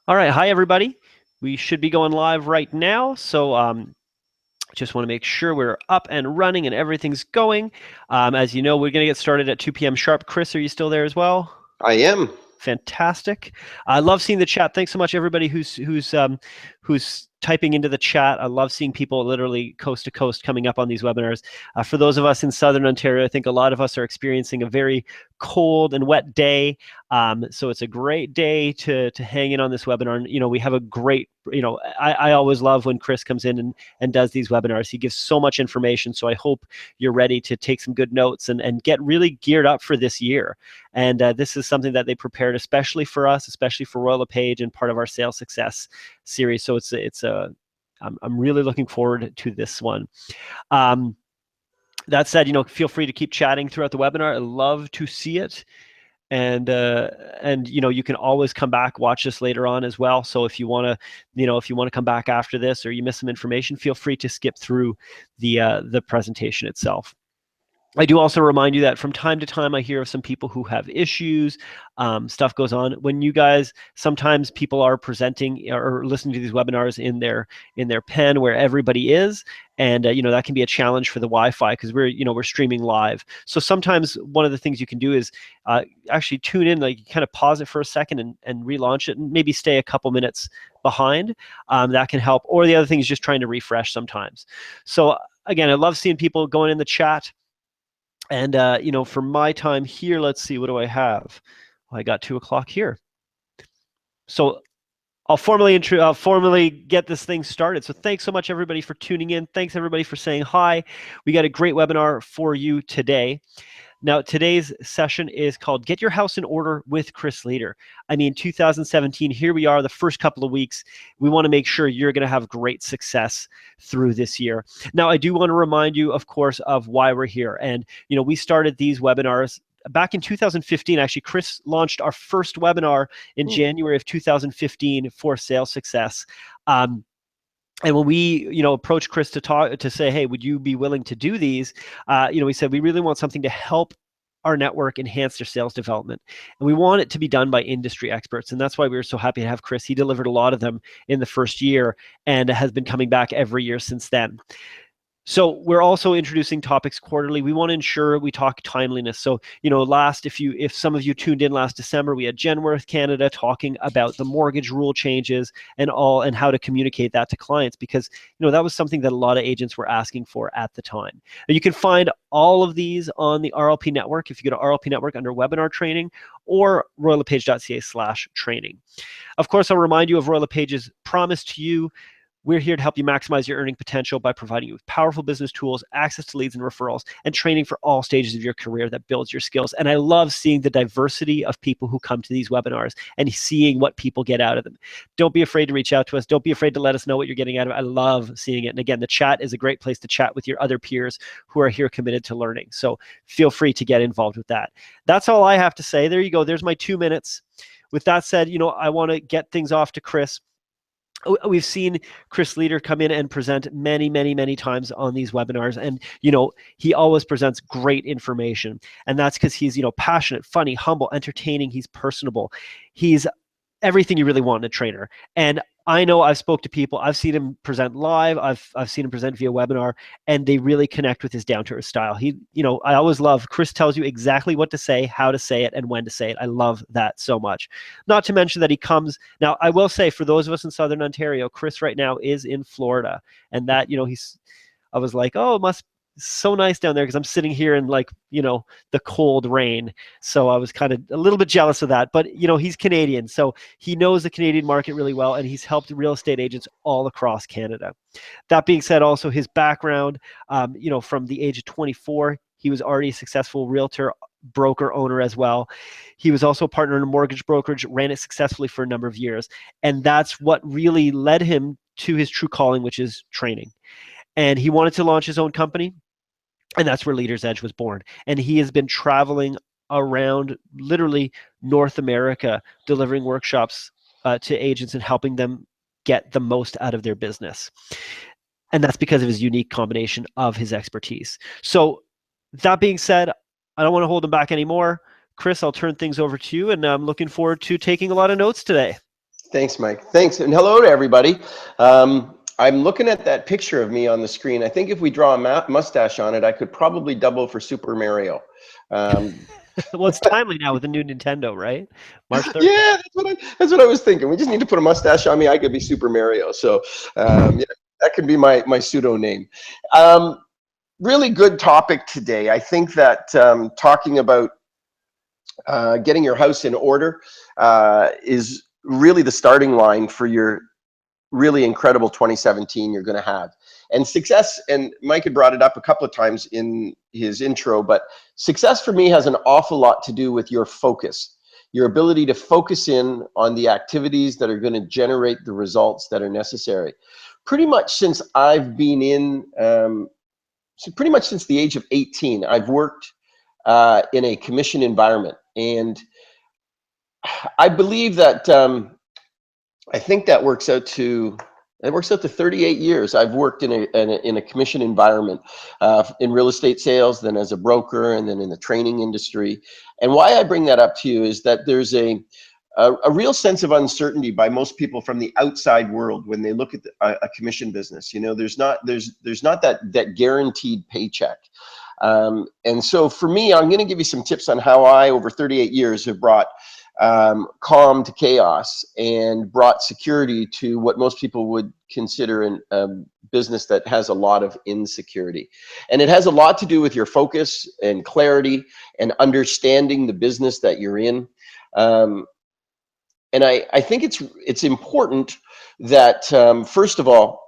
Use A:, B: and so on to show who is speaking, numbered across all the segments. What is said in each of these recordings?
A: All right. Hi, everybody. We should be going live right now. So just want to make sure we're up and running and everything's going. As you know, we're going to get started at 2 p.m. sharp. Chris, are you still there as well?
B: I am.
A: Fantastic. I love seeing the chat. Thanks so much, everybody who's typing into the chat. I love seeing people literally coast to coast coming up on these webinars. For those of us in Southern Ontario, I think a lot of us are experiencing a very cold and wet day. So it's a great day to hang in on this webinar. And, we have a great, I always love when Chris comes in and does these webinars. He gives so much information. So I hope you're ready to take some good notes and get really geared up for this year. And this is something that they prepared especially for us, especially for Royal LePage and part of our sales success series. So I'm really looking forward to this one. That said, feel free to keep chatting throughout the webinar. I love to see it. And you can always come back, watch this later on as well. So if you want to come back after this or you miss some information, feel free to skip through the presentation itself. I do also remind you that from time to time I hear of some people who have issues, stuff goes on. When you guys, sometimes people are presenting or listening to these webinars in their pen where everybody is, and that can be a challenge for the Wi-Fi because we're streaming live. So sometimes one of the things you can do is actually tune in, like kind of pause it for a second and relaunch it and maybe stay a couple minutes behind. That can help. Or the other thing is just trying to refresh sometimes. So again, I love seeing people going in the chat. And, for my time here, let's see, what do I have? Well, I got 2 o'clock here. So I'll formally get this thing started. So thanks so much, everybody, for tuning in. Thanks, everybody, for saying hi. We got a great webinar for you today. Now, today's session is called Get Your House in Order with Chris Leader. 2017, here we are, the first couple of weeks. We want to make sure you're going to have great success through this year. Now, I do want to remind you, of course, of why we're here. And, we started these webinars back in 2015. Actually, Chris launched our first webinar in January of 2015 for sales success. And when we, approached Chris to say, hey, would you be willing to do these? We said we really want something to help our network enhance their sales development. And we want it to be done by industry experts. And that's why we were so happy to have Chris. He delivered a lot of them in the first year and has been coming back every year since then. So we're also introducing topics quarterly. We want to ensure we talk timeliness. So, if some of you tuned in last December, we had Genworth Canada talking about the mortgage rule changes and how to communicate that to clients, because, that was something that a lot of agents were asking for at the time. Now, you can find all of these on the RLP Network if you go to RLP Network under webinar training or royallepage.ca/training. Of course, I'll remind you of Royal LePage's promise to you. We're here to help you maximize your earning potential by providing you with powerful business tools, access to leads and referrals, and training for all stages of your career that builds your skills. And I love seeing the diversity of people who come to these webinars and seeing what people get out of them. Don't be afraid to reach out to us. Don't be afraid to let us know what you're getting out of it. I love seeing it. And again, the chat is a great place to chat with your other peers who are here committed to learning. So feel free to get involved with that. That's all I have to say. There you go. There's my 2 minutes. With that said, I want to get things off to Chris. We've seen Chris Leader come in and present many, many, many times on these webinars. And, he always presents great information. And that's because he's, passionate, funny, humble, entertaining. He's personable. He's everything you really want in a trainer. And I know I've spoke to people, I've seen him present live, I've seen him present via webinar, and they really connect with his down-to-earth style. I always love, Chris tells you exactly what to say, how to say it, and when to say it. I love that so much. Not to mention that he comes, now I will say for those of us in Southern Ontario, Chris right now is in Florida, and that, I was like, oh, it must so nice down there because I'm sitting here in the cold rain. So I was kind of a little bit jealous of that, but he's Canadian. So he knows the Canadian market really well, and he's helped real estate agents all across Canada. That being said, also his background, from the age of 24, he was already a successful realtor, broker owner as well. He was also a partner in a mortgage brokerage, ran it successfully for a number of years. And that's what really led him to his true calling, which is training. And he wanted to launch his own company. And that's where Leader's Edge was born. And he has been traveling around literally North America, delivering workshops to agents and helping them get the most out of their business. And that's because of his unique combination of his expertise. So that being said, I don't want to hold him back anymore. Chris, I'll turn things over to you, and I'm looking forward to taking a lot of notes today.
B: Thanks, Mike. Thanks, and hello to everybody. I'm looking at that picture of me on the screen. I think if we draw a mustache on it, I could probably double for Super Mario. Um,
A: Well, it's timely now with the new Nintendo, right? March 3rd.
B: yeah, that's what I was thinking. We just need to put a mustache on me. I could be Super Mario. So yeah, that could be my pseudo name. Um, Really good topic today. I think that talking about getting your house in order is really the starting line for your really incredible 2017 you're going to have. And success, and Mike had brought it up a couple of times in his intro, but success for me has an awful lot to do with your focus, your ability to focus in on the activities that are going to generate the results that are necessary. Pretty much since I've been in, so pretty much since the age of 18, I've worked in a commission environment. And I believe that I think that works out to 38 years. I've worked in a commission environment, in real estate sales, then as a broker, and then in the training industry. And why I bring that up to you is that there's a real sense of uncertainty by most people from the outside world when they look at a commission business. You know, there's not that guaranteed paycheck. And so for me, I'm going to give you some tips on how I, over 38 years, have brought calm to chaos and brought security to what most people would consider a business that has a lot of insecurity. And it has a lot to do with your focus and clarity and understanding the business that you're in. And I think it's important that, first of all,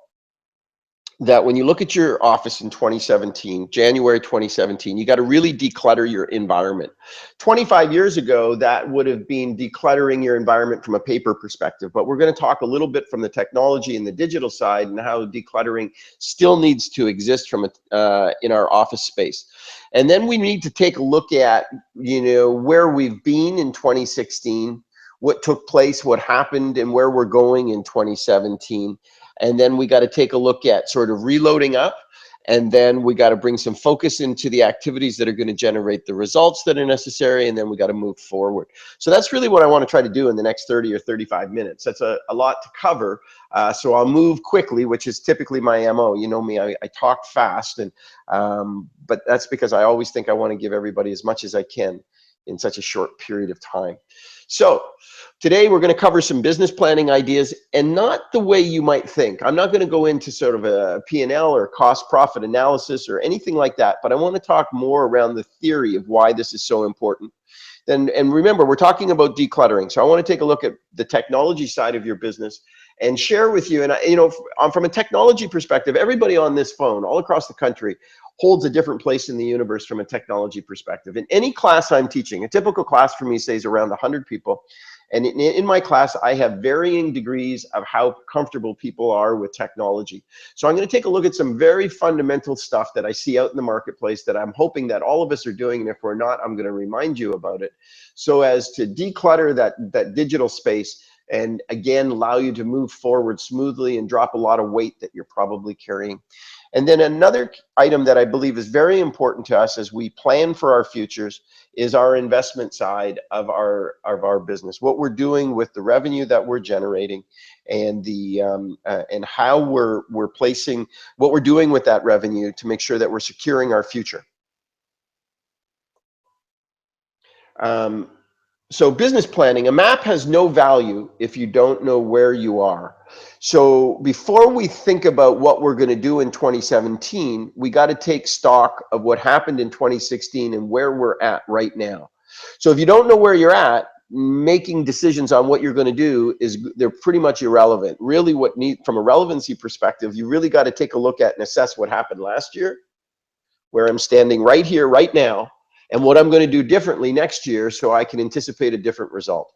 B: that when you look at your office in 2017, January 2017, you got to really declutter your environment. 25 years ago, that would have been decluttering your environment from a paper perspective, but we're going to talk a little bit from the technology and the digital side and how decluttering still needs to exist from in our office space. And then we need to take a look at, you know, where we've been in 2016, what took place, what happened, and where we're going in 2017. And then we got to take a look at sort of reloading up, and then we got to bring some focus into the activities that are going to generate the results that are necessary, and then we got to move forward. So that's really what I want to try to do in the next 30 or 35 minutes. That's a lot to cover, so I'll move quickly, which is typically my MO. You know me, I talk fast, and but that's because I always think I want to give everybody as much as I can in such a short period of time. So today we're going to cover some business planning ideas, and not the way you might think. I'm not going to go into sort of a P&L or cost profit analysis or anything like that, but I want to talk more around the theory of why this is so important. And remember, we're talking about decluttering. So I want to take a look at the technology side of your business and share with you. And you know, from a technology perspective, everybody on this phone all across the country holds a different place in the universe from a technology perspective. In any class I'm teaching, a typical class for me stays around 100 people. And in my class, I have varying degrees of how comfortable people are with technology. So I'm going to take a look at some very fundamental stuff that I see out in the marketplace that I'm hoping that all of us are doing. And if we're not, I'm going to remind you about it, so as to declutter that digital space, and again, allow you to move forward smoothly and drop a lot of weight that you're probably carrying. And then another item that I believe is very important to us as we plan for our futures is our investment side of our business. What we're doing with the revenue that we're generating, and the and how we're placing what we're doing with that revenue to make sure that we're securing our future. So business planning, a map has no value if you don't know where you are. So before we think about what we're going to do in 2017, we got to take stock of what happened in 2016 and where we're at right now. So if you don't know where you're at, making decisions on what you're going to do they're pretty much irrelevant. Really, from a relevancy perspective, you really got to take a look at and assess what happened last year, where I'm standing right here, right now, and what I'm going to do differently next year so I can anticipate a different result.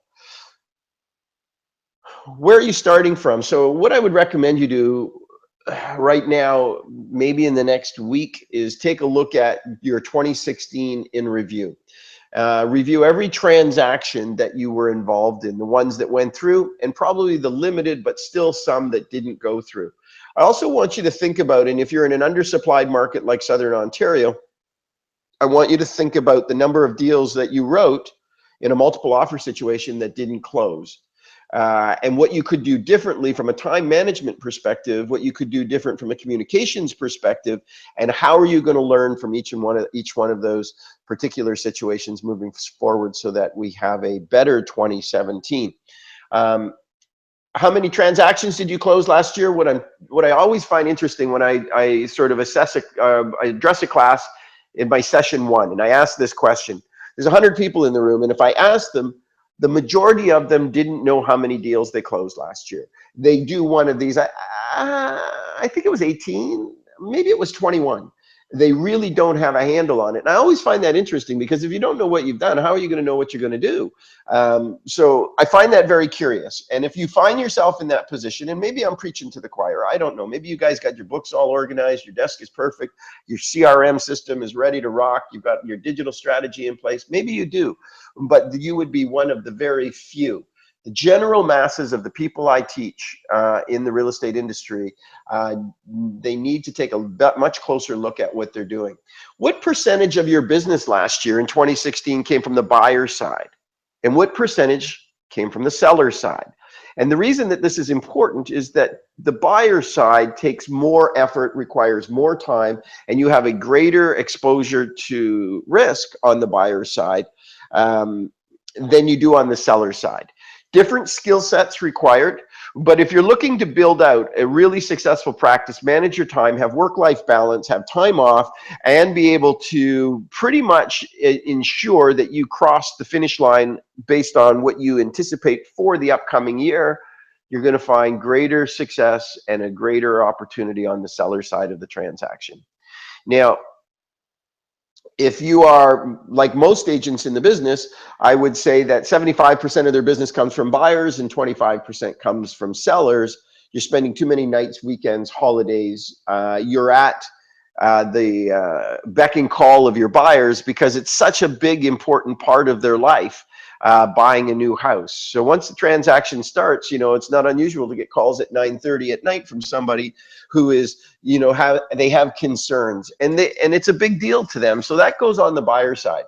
B: Where are you starting from? So what I would recommend you do right now, maybe in the next week, is take a look at your 2016 in review. Review every transaction that you were involved in, the ones that went through, and probably the limited, but still some that didn't go through. I also want you to think about, and if you're in an undersupplied market like Southern Ontario, I want you to think about the number of deals that you wrote in a multiple offer situation that didn't close. and what you could do differently from a time management perspective, what you could do different from a communications perspective, and how are you going to learn from each one of those particular situations moving forward so that we have a better 2017. How many transactions did you close last year? What I always find interesting when I sort of I address a class in my session 1, and I ask this question. There's 100 people in the room, and if I ask them, the majority of them didn't know how many deals they closed last year. They do one of these. I think it was 18, maybe it was 21. They really don't have a handle on it. And I always find that interesting, because if you don't know what you've done, how are you going to know what you're going to do? So I find that very curious. And if you find yourself in that position, and maybe I'm preaching to the choir, I don't know. Maybe you guys got your books all organized, your desk is perfect, your CRM system is ready to rock, you've got your digital strategy in place. Maybe you do, but you would be one of the very few. The general masses of the people I teach in the real estate industry, they need to take a much closer look at what they're doing. What percentage of your business last year in 2016 came from the buyer side? And what percentage came from the seller side? And the reason that this is important is that the buyer side takes more effort, requires more time, and you have a greater exposure to risk on the buyer side than you do on the seller side. Different skill sets required, but if you're looking to build out a really successful practice, manage your time, have work-life balance, have time off, and be able to pretty much ensure that you cross the finish line based on what you anticipate for the upcoming year, you're going to find greater success and a greater opportunity on the seller side of the transaction. Now, if you are like most agents in the business, I would say that 75% of their business comes from buyers and 25% comes from sellers. You're spending too many nights, weekends, holidays. You're at the beck and call of your buyers because it's such a big, important part of their life, buying a new house. So once the transaction starts, it's not unusual to get calls at 9:30 at night from somebody who is, they have concerns, and it's a big deal to them. So that goes on the buyer side.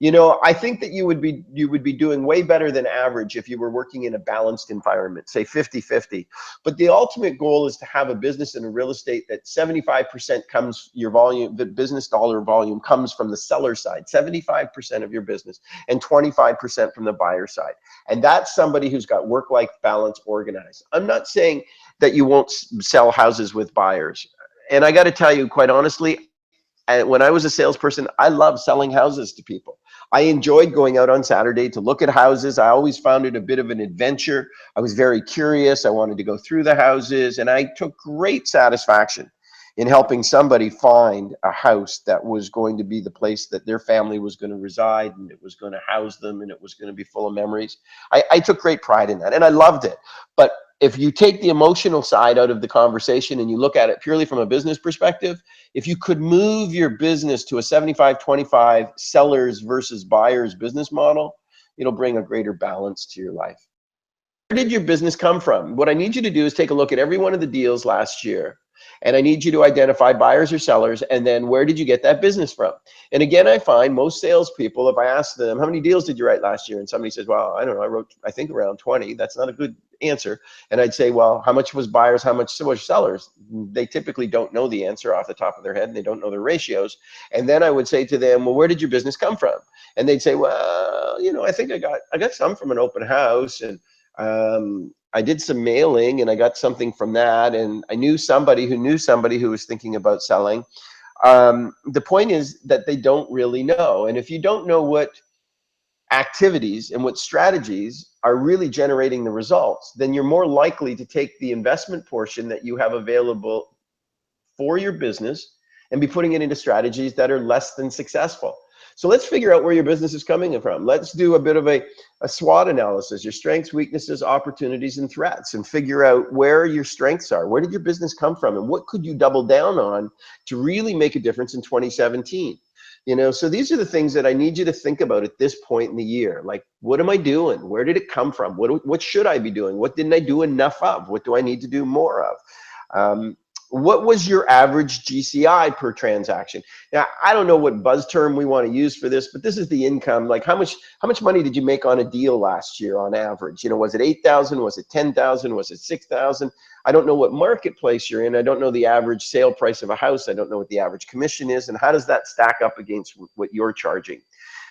B: I think that you would be doing way better than average if you were working in a balanced environment, say 50-50. But the ultimate goal is to have a business in a real estate that 75% comes, your volume, the business dollar volume comes from the seller side, 75% of your business, and 25% from the buyer side. And that's somebody who's got work-life balance organized. I'm not saying that you won't sell houses with buyers. And I got to tell you, quite honestly, when I was a salesperson, I loved selling houses to people. I enjoyed going out on Saturday to look at houses. I always found it a bit of an adventure. I was very curious. I wanted to go through the houses, and I took great satisfaction in helping somebody find a house that was going to be the place that their family was going to reside, and it was going to house them, and it was going to be full of memories. I took great pride in that, and I loved it. But if you take the emotional side out of the conversation and you look at it purely from a business perspective, if you could move your business to a 75-25 sellers versus buyers business model, it'll bring a greater balance to your life. Where did your business come from? What I need you to do is take a look at every one of the deals last year, and I need you to identify buyers or sellers, and then where did you get that business from? And again, I find most salespeople, if I ask them, how many deals did you write last year? And somebody says, well, I don't know, I think around 20. That's not a good answer. And I'd say, well, how much was buyers, how much was sellers? They typically don't know the answer off the top of their head, and they don't know their ratios. And then I would say to them, well, where did your business come from? And they'd say, well, I think I got some from an open house, and I did some mailing, and I got something from that, and I knew somebody who was thinking about selling. The point is that they don't really know. And if you don't know what activities and what strategies are really generating the results, then you're more likely to take the investment portion that you have available for your business and be putting it into strategies that are less than successful. So let's figure out where your business is coming from. Let's do a bit of a SWOT analysis, your strengths, weaknesses, opportunities, and threats, and figure out where your strengths are. Where did your business come from, and what could you double down on to really make a difference in 2017? So these are the things that I need you to think about at this point in the year. Like, what am I doing? Where did it come from? What should I be doing? What didn't I do enough of? What do I need to do more of? What was your average GCI per transaction? Now, I don't know what buzz term we want to use for this, but this is the income. Like how much money did you make on a deal last year on average? You know, was it 8,000? Was it 10,000? Was it 6,000? I don't know what marketplace you're in. I don't know the average sale price of a house. I don't know what the average commission is. And how does that stack up against what you're charging?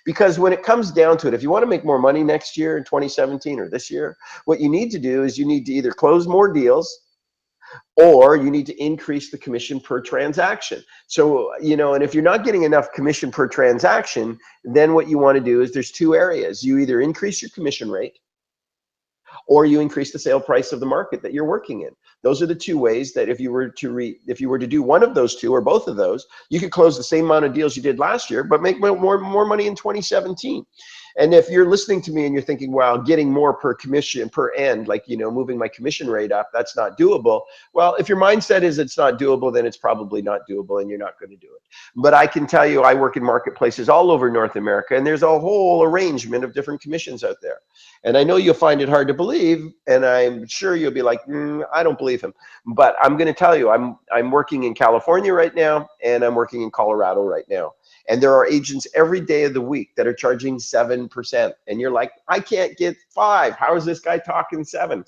B: Because when it comes down to it, if you want to make more money next year in 2017 or this year, what you need to do is you need to either close more deals, or you need to increase the commission per transaction. So, you know, and if you're not getting enough commission per transaction, then what you want to do is there's two areas. You either increase your commission rate, or you increase the sale price of the market that you're working in. Those are the two ways that if you were to do one of those two or both of those, you could close the same amount of deals you did last year, but make more money in 2017. And if you're listening to me and you're thinking, wow, getting more per commission per end, like, you know, moving my commission rate up, that's not doable. Well, if your mindset is it's not doable, then it's probably not doable and you're not going to do it. But I can tell you, I work in marketplaces all over North America, and there's a whole arrangement of different commissions out there. And I know you'll find it hard to believe, and I'm sure you'll be like, I don't believe him. But I'm going to tell you, I'm working in California right now, and I'm working in Colorado right now. And there are agents every day of the week that are charging 7%. And you're like, I can't get 5. How is this guy talking 7?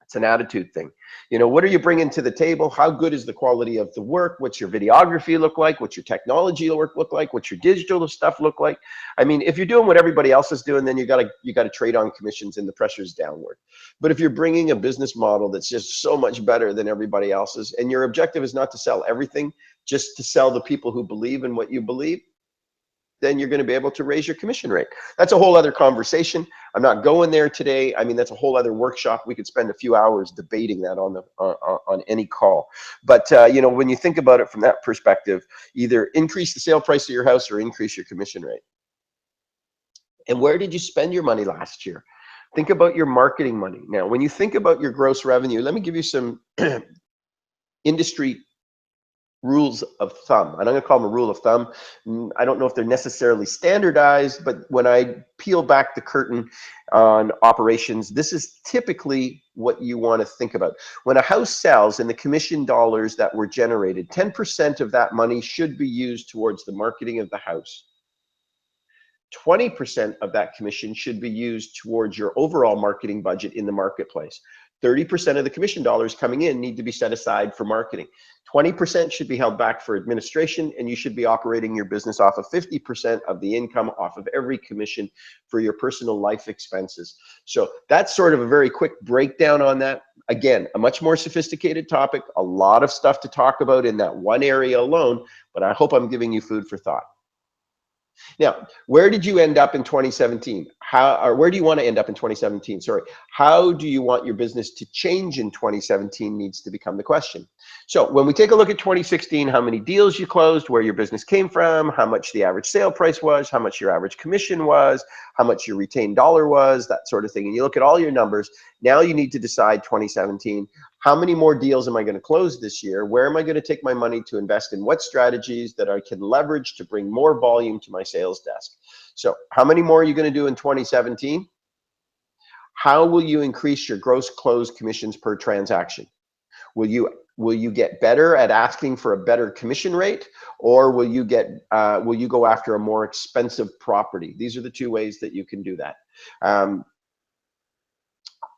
B: It's an attitude thing. You know, what are you bringing to the table? How good is the quality of the work? What's your videography look like? What's your technology work look like? What's your digital stuff look like? I mean, if you're doing what everybody else is doing, then you got to trade on commissions and the pressure's downward. But if you're bringing a business model that's just so much better than everybody else's, and your objective is not to sell everything, just to sell the people who believe in what you believe, then you're going to be able to raise your commission rate. That's a whole other conversation. I'm not going there today. I mean, that's a whole other workshop. We could spend a few hours debating that on any call. But you know, when you think about it from that perspective, either increase the sale price of your house or increase your commission rate. And where did you spend your money last year? Think about your marketing money. Now, when you think about your gross revenue, let me give you some industry rules of thumb. I'm not going to call them a rule of thumb. I don't know if they're necessarily standardized, but when I peel back the curtain on operations, this is typically what you want to think about. When a house sells and the commission dollars that were generated, 10% of that money should be used towards the marketing of the house. 20% of that commission should be used towards your overall marketing budget in the marketplace. 30% of the commission dollars coming in need to be set aside for marketing. 20% should be held back for administration, and you should be operating your business off of 50% of the income off of every commission for your personal life expenses. So that's sort of a very quick breakdown on that. Again, a much more sophisticated topic, a lot of stuff to talk about in that one area alone, but I hope I'm giving you food for thought. Now, where did you end up in 2017? Or where do you want to end up in 2017? Sorry. How do you want your business to change in 2017 needs to become the question. So when we take a look at 2016, how many deals you closed, where your business came from, how much the average sale price was, how much your average commission was, how much your retained dollar was, that sort of thing. And you look at all your numbers. Now you need to decide 2017, how many more deals am I going to close this year? Where am I going to take my money to invest in? What strategies that I can leverage to bring more volume to my sales desk? So how many more are you going to do in 2017? How will you increase your gross close commissions per transaction? Will you get better at asking for a better commission rate, or will you go after a more expensive property? These are the two ways that you can do that.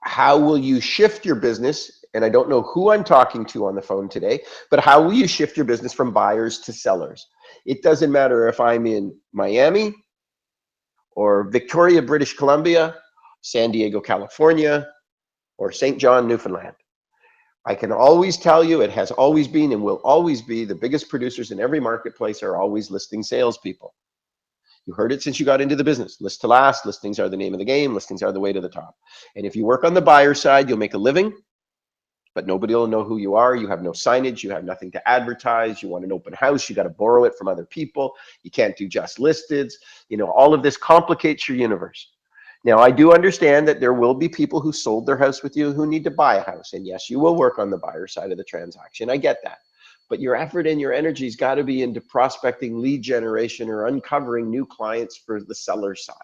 B: How will you shift your business? And I don't know who I'm talking to on the phone today, but how will you shift your business from buyers to sellers? It doesn't matter if I'm in Miami or Victoria, British Columbia, San Diego, California, or St. John, Newfoundland. I can always tell you, it has always been and will always be, the biggest producers in every marketplace are always listing salespeople. You heard it since you got into the business. List to last, listings are the name of the game, listings are the way to the top. And if you work on the buyer side, you'll make a living, but nobody will know who you are. You have no signage, you have nothing to advertise, you want an open house, you got to borrow it from other people, you can't do just listeds. You know, all of this complicates your universe. Now, I do understand that there will be people who sold their house with you who need to buy a house. And yes, you will work on the buyer side of the transaction. I get that. But your effort and your energy's got to be into prospecting, lead generation, or uncovering new clients for the seller side.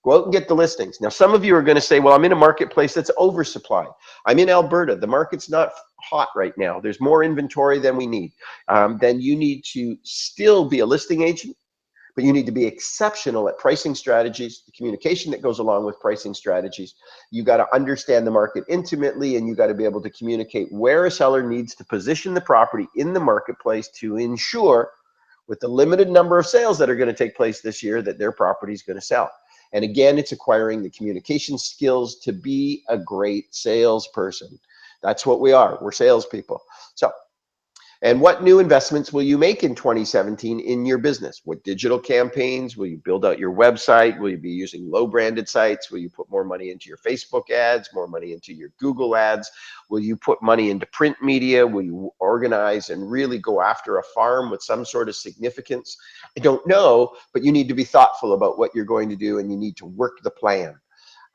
B: Go out and get the listings. Now, some of you are going to say, well, I'm in a marketplace that's oversupplied. I'm in Alberta. The market's not hot right now. There's more inventory than we need. Then you need to still be a listing agent, but you need to be exceptional at pricing strategies, the communication that goes along with pricing strategies. You got to understand the market intimately, and you got to be able to communicate where a seller needs to position the property in the marketplace to ensure, with the limited number of sales that are going to take place this year, that their property is going to sell. And again, it's acquiring the communication skills to be a great salesperson. That's what we are. We're salespeople. So, and what new investments will you make in 2017 in your business? What digital campaigns? Will you build out your website? Will you be using low branded sites? Will you put more money into your Facebook ads, more money into your Google ads? Will you put money into print media? Will you organize and really go after a farm with some sort of significance? I don't know, but you need to be thoughtful about what you're going to do, and you need to work the plan.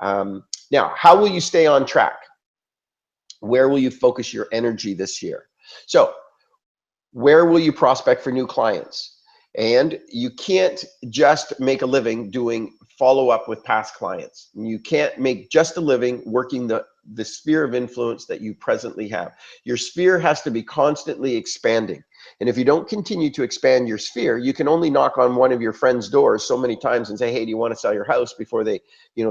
B: Now, how will you stay on track? Where will you focus your energy this year? So, where will you prospect for new clients? And you can't just make a living doing follow-up with past clients. You can't make just a living working the sphere of influence that you presently have. Your sphere has to be constantly expanding. And if you don't continue to expand your sphere, you can only knock on one of your friends' doors so many times and say, hey, do you want to sell your house, before they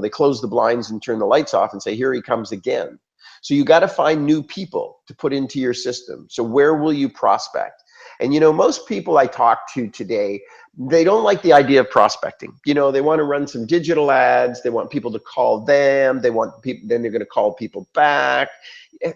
B: close the blinds and turn the lights off and say, here he comes again. So you got to find new people to put into your system. So where will you prospect? And most people I talk to today, they don't like the idea of prospecting. They want to run some digital ads. They want people to call them. They want people, then they're going to call people back.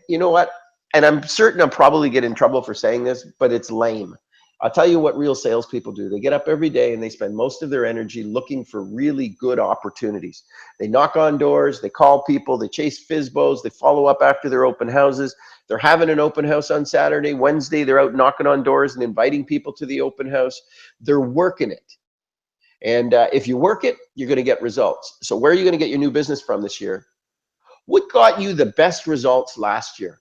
B: You know what? And I'm certain I'll probably get in trouble for saying this, but it's lame. I'll tell you what real salespeople do. They get up every day and they spend most of their energy looking for really good opportunities. They knock on doors, they call people, they chase FSBOs, they follow up after their open houses. They're having an open house on Saturday. Wednesday, they're out knocking on doors and inviting people to the open house. They're working it. And if you work it, you're going to get results. So where are you going to get your new business from this year? What got you the best results last year?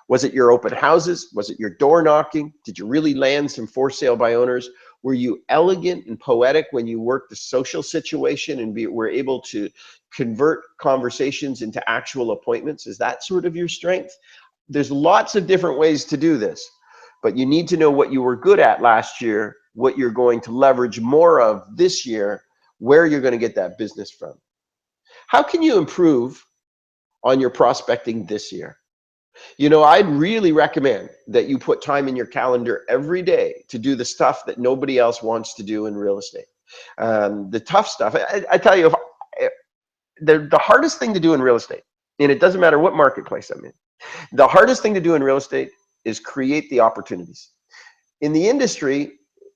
B: Was it your open houses? Was it your door knocking? Did you really land some for sale by owners? Were you elegant and poetic when you worked the social situation and were able to convert conversations into actual appointments? Is that sort of your strength? There's lots of different ways to do this, but you need to know what you were good at last year, what you're going to leverage more of this year, where you're going to get that business from. How can you improve on your prospecting this year? I'd really recommend that you put time in your calendar every day to do the stuff that nobody else wants to do in real estate. The tough stuff, I tell you, the hardest thing to do in real estate, and it doesn't matter what marketplace I'm in, the hardest thing to do in real estate is create the opportunities. In the industry,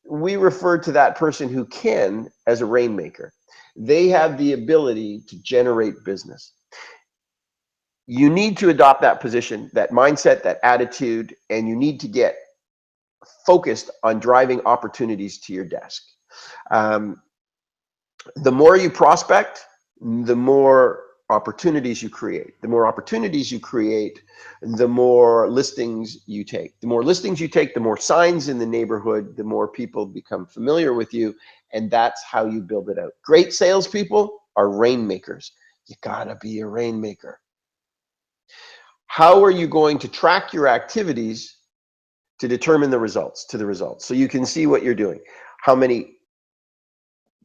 B: we refer to that person who can as a rainmaker. They have the ability to generate business. You need to adopt that position, that mindset, that attitude, and you need to get focused on driving opportunities to your desk. The more you prospect, the more opportunities you create. The more opportunities you create, the more listings you take. The more listings you take, the more signs in the neighborhood, the more people become familiar with you, and that's how you build it out. Great salespeople are rainmakers. You gotta be a rainmaker. How are you going to track your activities to determine the results, so you can see what you're doing? How many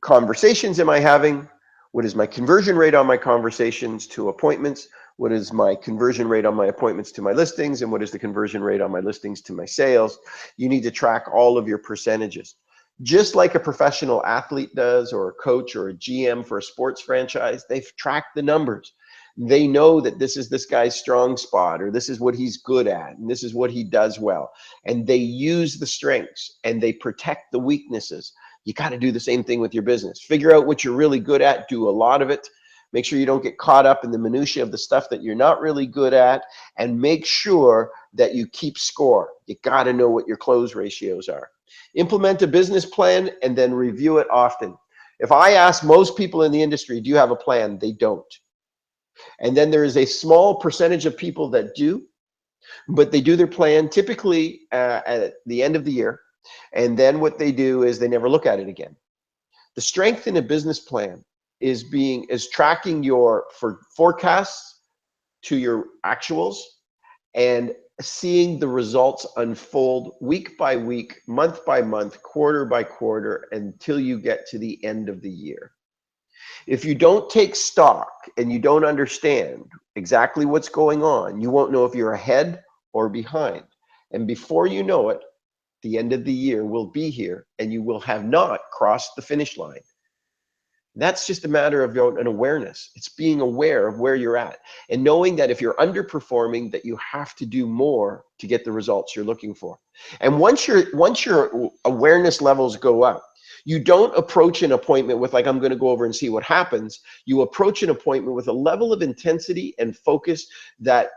B: conversations am I having? What is my conversion rate on my conversations to appointments? What is my conversion rate on my appointments to my listings? And what is the conversion rate on my listings to my sales? You need to track all of your percentages. Just like a professional athlete does, or a coach or a GM for a sports franchise, they've tracked the numbers. They know that this is this guy's strong spot, or this is what he's good at, and this is what he does well. And they use the strengths and they protect the weaknesses. You got to do the same thing with your business. Figure out what you're really good at, do a lot of it. Make sure you don't get caught up in the minutia of the stuff that you're not really good at, and make sure that you keep score. You got to know what your close ratios are. Implement a business plan and then review it often. If I ask most people in the industry, do you have a plan? They don't. And then there is a small percentage of people that do, but they do their plan typically at the end of the year. And then what they do is they never look at it again. The strength in a business plan is tracking your forecasts to your actuals, and seeing the results unfold week by week, month by month, quarter by quarter, until you get to the end of the year. If you don't take stock and you don't understand exactly what's going on, you won't know if you're ahead or behind. And before you know it, the end of the year will be here and you will have not crossed the finish line. That's just a matter of an awareness. It's being aware of where you're at and knowing that if you're underperforming, that you have to do more to get the results you're looking for. And once your awareness levels go up, you don't approach an appointment with like, I'm going to go over and see what happens. You approach an appointment with a level of intensity and focus that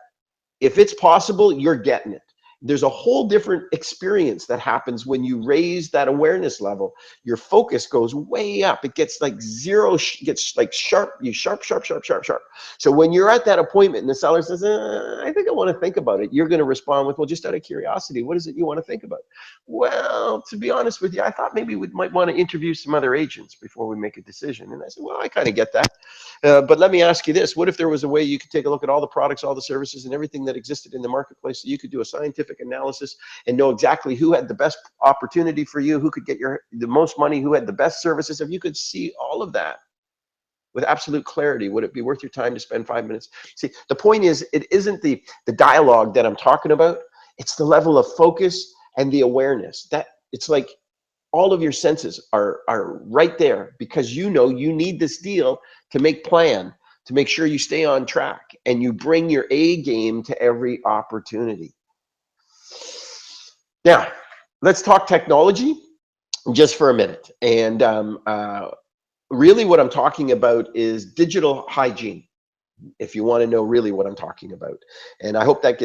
B: if it's possible, you're getting it. There's a whole different experience that happens when you raise that awareness level. Your focus goes way up. It gets like zero, gets like sharp, sharp. So when you're at that appointment and the seller says, I think I want to think about it, you're going to respond with, well, just out of curiosity, what is it you want to think about? Well, to be honest with you, I thought maybe we might want to interview some other agents before we make a decision. And I said, well, I kind of get that. But let me ask you this. What if there was a way you could take a look at all the products, all the services, and everything that existed in the marketplace so you could do a scientific analysis and know exactly who had the best opportunity for you, who could get the most money, who had the best services? If you could see all of that with absolute clarity, would it be worth your time to spend 5 minutes? See, the point is, it isn't the dialogue that I'm talking about. It's the level of focus and the awareness. That it's like all of your senses are right there because you know you need this deal to make plan, to make sure you stay on track and you bring your A game to every opportunity. Now, let's talk technology just for a minute. And really what I'm talking about is digital hygiene, if you want to know really what I'm talking about. And I hope that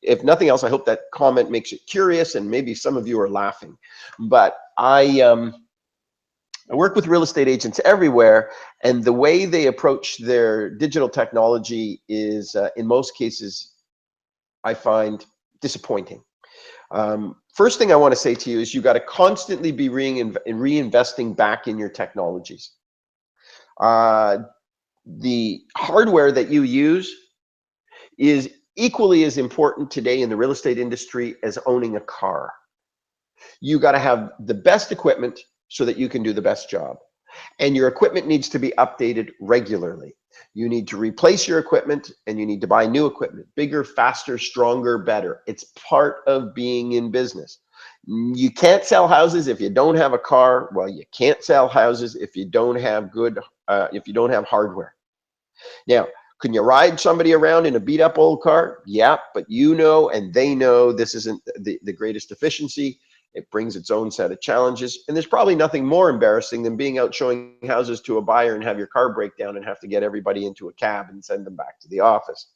B: if nothing else, I hope that comment makes it curious and maybe some of you are laughing. But I work with real estate agents everywhere, and the way they approach their digital technology is, in most cases, I find disappointing. First thing I want to say to you is you got to constantly be reinvesting back in your technologies. The hardware that you use is equally as important today in the real estate industry as owning a car. You got to have the best equipment so that you can do the best job. And your equipment needs to be updated regularly. You need to replace your equipment and you need to buy new equipment, bigger, faster, stronger, better. It's part of being in business. You can't sell houses if you don't have a car. Well, you can't sell houses if you don't have if you don't have hardware. Now, can you ride somebody around in a beat up old car? Yeah, but you know and they know this isn't the greatest efficiency. It brings its own set of challenges. And there's probably nothing more embarrassing than being out showing houses to a buyer and have your car break down and have to get everybody into a cab and send them back to the office.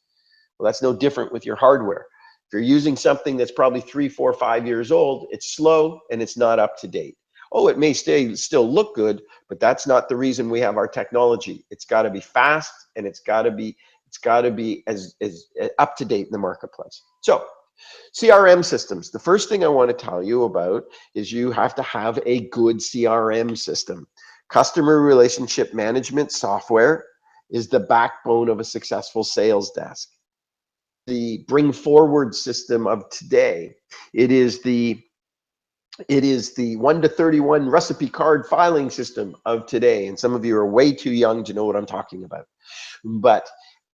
B: Well, that's no different with your hardware. If you're using something that's probably 3, 4, 5 years old, it's slow and it's not up to date. Oh, it may still look good, but that's not the reason we have our technology. It's got to be fast and it's got to be as up to date in the marketplace. So, CRM systems. The first thing I want to tell you about is you have to have a good CRM system. Customer relationship management software is the backbone of a successful sales desk. The bring forward system of today. It is the 1 to 31 recipe card filing system of today. And some of you are way too young to know what I'm talking about. But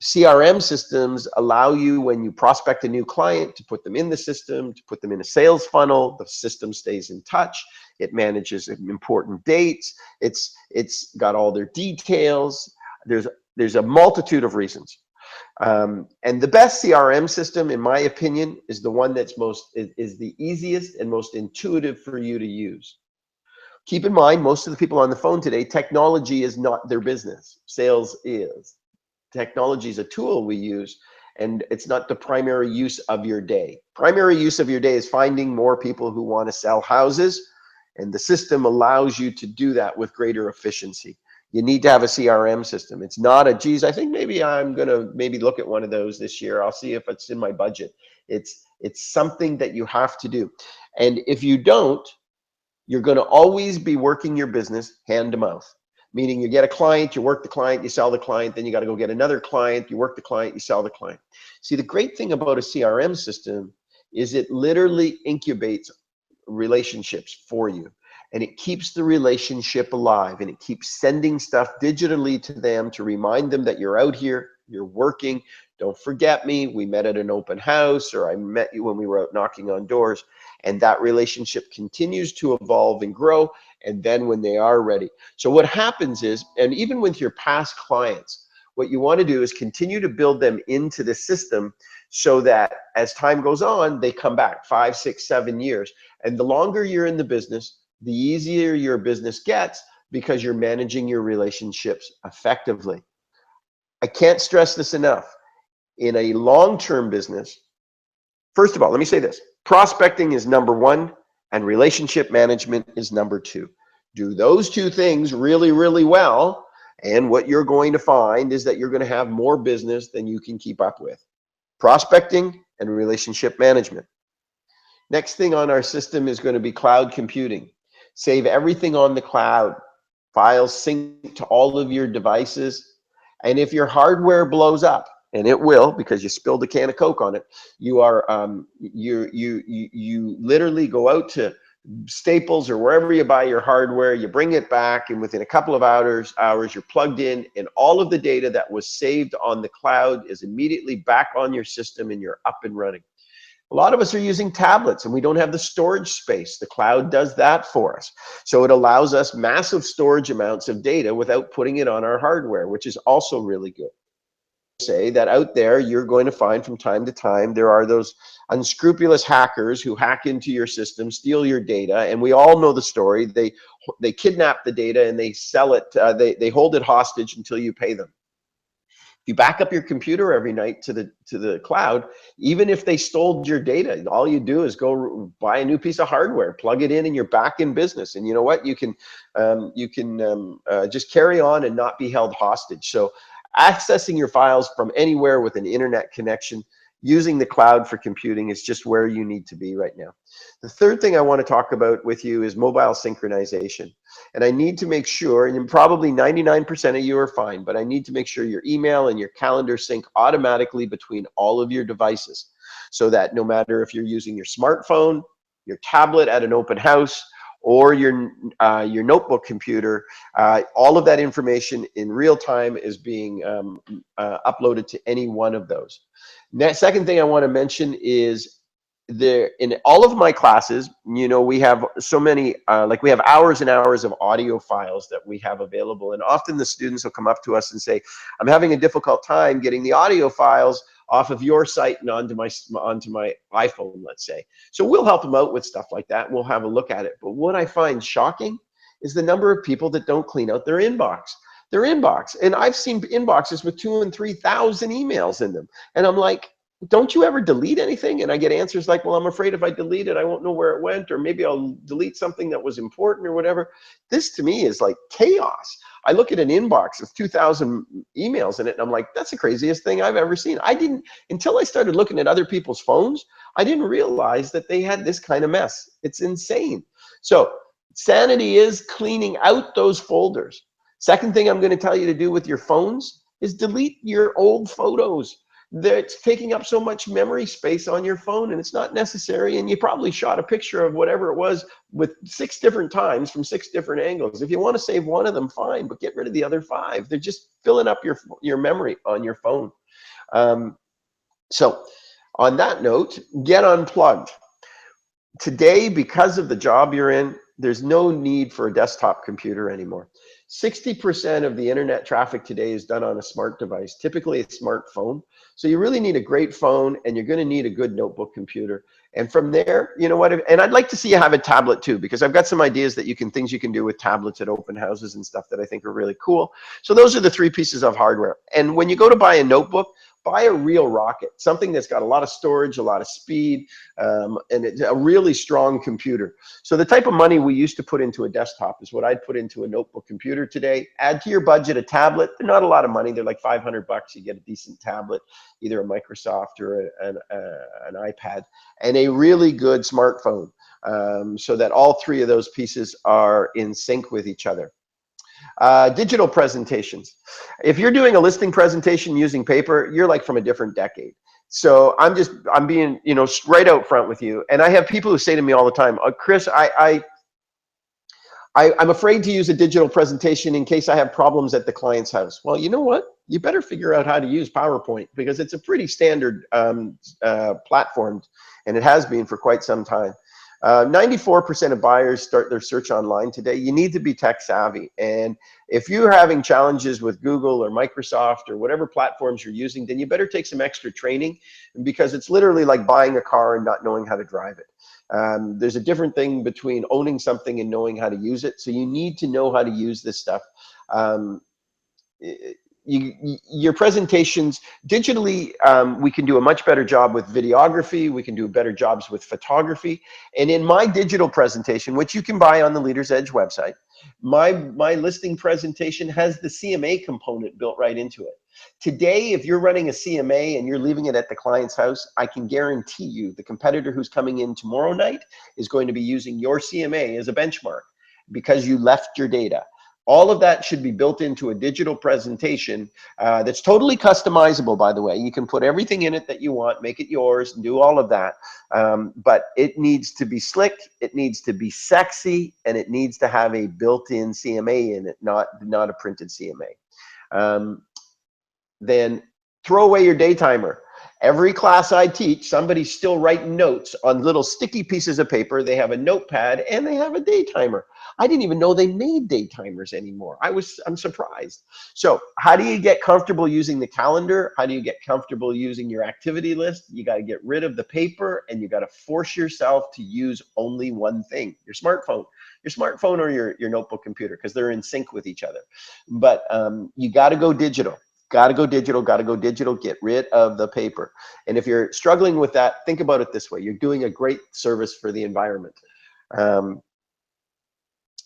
B: CRM systems allow you, when you prospect a new client, to put them in the system, to put them in a sales funnel. The system stays in touch. It manages important dates. It's got all their details. There's a multitude of reasons. And the best CRM system, in my opinion, is the one that's is the easiest and most intuitive for you to use. Keep in mind, most of the people on the phone today, technology is not their business. Sales is. Technology is a tool we use, and it's not the primary use of your day. Primary use of your day is finding more people who want to sell houses, and the system allows you to do that with greater efficiency. You need to have a CRM system. It's not a, geez, I think maybe I'm going to look at one of those this year. I'll see if it's in my budget. It's something that you have to do. And if you don't, you're going to always be working your business hand to mouth. meaning you get a client, you work the client, you sell the client, then you got to go get another client, you work the client, you sell the client. See, the great thing about a CRM system is it literally incubates relationships for you, and it keeps the relationship alive, and it keeps sending stuff digitally to them to remind them that you're out here, you're working, don't forget me, we met at an open house, or I met you when we were out knocking on doors. And that relationship continues to evolve and grow, and then when they are ready. So what happens is, and even with your past clients, what you want to do is continue to build them into the system so that as time goes on, they come back 5, 6, 7 years. And the longer you're in the business, the easier your business gets, because you're managing your relationships effectively. I can't stress this enough. In a long-term business, first of all, let me say this. Prospecting is number 1, and relationship management is number 2. Do those 2 things really, really well, and what you're going to find is that you're going to have more business than you can keep up with. Prospecting and relationship management. Next thing on our system is going to be cloud computing. Save everything on the cloud. Files sync to all of your devices. And if your hardware blows up, and it will, because you spilled a can of Coke on it, you are you literally go out to Staples or wherever you buy your hardware, you bring it back, and within a couple of hours you're plugged in, and all of the data that was saved on the cloud is immediately back on your system, and you're up and running. A lot of us are using tablets, and we don't have the storage space. The cloud does that for us. So it allows us massive storage amounts of data without putting it on our hardware, which is also really good. Say that out there, you're going to find from time to time there are those unscrupulous hackers who hack into your system, steal your data, and we all know the story. They kidnap the data and they sell it. They hold it hostage until you pay them. If you back up your computer every night to the cloud, even if they stole your data, all you do is go buy a new piece of hardware, plug it in, and you're back in business. And you know what? You can just carry on and not be held hostage. So accessing your files from anywhere with an internet connection, using the cloud for computing, is just where you need to be right now. The third thing I want to talk about with you is mobile synchronization. And I need to make sure, and probably 99% of you are fine, but I need to make sure your email and your calendar sync automatically between all of your devices, so that no matter if you're using your smartphone, your tablet at an open house, or your notebook computer, all of that information in real time is being uploaded to any one of those. Second thing I want to mention is, in all of my classes, we have so many, like we have hours and hours of audio files that we have available. And often the students will come up to us and say, I'm having a difficult time getting the audio files off of your site and onto my iPhone, let's say. So we'll help them out with stuff like that, and we'll have a look at it. But what I find shocking is the number of people that don't clean out their inbox. And I've seen inboxes with 2,000 and 3,000 emails in them. And I'm like, don't you ever delete anything? And I get answers like, well, I'm afraid if I delete it, I won't know where it went, or maybe I'll delete something that was important or whatever. This to me is like chaos. I look at an inbox with 2,000 emails in it, and I'm like, that's the craziest thing I've ever seen. Until I started looking at other people's phones, I didn't realize that they had this kind of mess. It's insane. So sanity is cleaning out those folders. Second thing I'm going to tell you to do with your phones is delete your old photos. That's taking up so much memory space on your phone, and it's not necessary. And you probably shot a picture of whatever it was with 6 different times from 6 different angles. If you want to save one of them, fine, but get rid of the other 5. They're just filling up your memory on your phone. So on that note, get unplugged. Today, because of the job you're in, there's no need for a desktop computer anymore. 60% of the internet traffic today is done on a smart device, typically a smartphone. So you really need a great phone, and you're going to need a good notebook computer. And from there, you know what? And I'd like to see you have a tablet too, because I've got some ideas things you can do with tablets at open houses and stuff that I think are really cool. So those are the 3 pieces of hardware. And when you go to buy a notebook, buy a real Rocket, something that's got a lot of storage, a lot of speed, and it's a really strong computer. So the type of money we used to put into a desktop is what I'd put into a notebook computer today. Add to your budget a tablet. They're not a lot of money. They're like $500. You get a decent tablet, either a Microsoft or an iPad, and a really good smartphone, so that all 3 of those pieces are in sync with each other. Digital presentations. If you're doing a listing presentation using paper, you're like from a different decade. So I'm being, you know, right out front with you. And I have people who say to me all the time, Chris, I'm afraid to use a digital presentation in case I have problems at the client's house. Well, you know what? You better figure out how to use PowerPoint, because it's a pretty standard platform, and it has been for quite some time. 94% of buyers start their search online today. You need to be tech savvy. And if you're having challenges with Google or Microsoft or whatever platforms you're using, then you better take some extra training, because it's literally like buying a car and not knowing how to drive it. There's a different thing between owning something and knowing how to use it. So you need to know how to use this stuff. Your presentations digitally, we can do a much better job with videography. We can do better jobs with photography. And in my digital presentation, which you can buy on the Leader's Edge website, my listing presentation has the CMA component built right into it. Today, if you're running a CMA and you're leaving it at the client's house, I can guarantee you the competitor who's coming in tomorrow night is going to be using your CMA as a benchmark, because you left your data. All of that should be built into a digital presentation that's totally customizable, by the way. You can put everything in it that you want, make it yours, and do all of that. But it needs to be slick, it needs to be sexy, and it needs to have a built-in CMA in it, not a printed CMA. Then throw away your day timer. Every class I teach, somebody's still writing notes on little sticky pieces of paper. They have a notepad and they have a day timer. I didn't even know they made day timers anymore. I'm surprised. So how do you get comfortable using the calendar? How do you get comfortable using your activity list? You got to get rid of the paper, and you got to force yourself to use only one thing: your smartphone or your notebook computer, because they're in sync with each other. But you got to go digital. Got to go digital, got to go digital, get rid of the paper. And if you're struggling with that, think about it this way: you're doing a great service for the environment.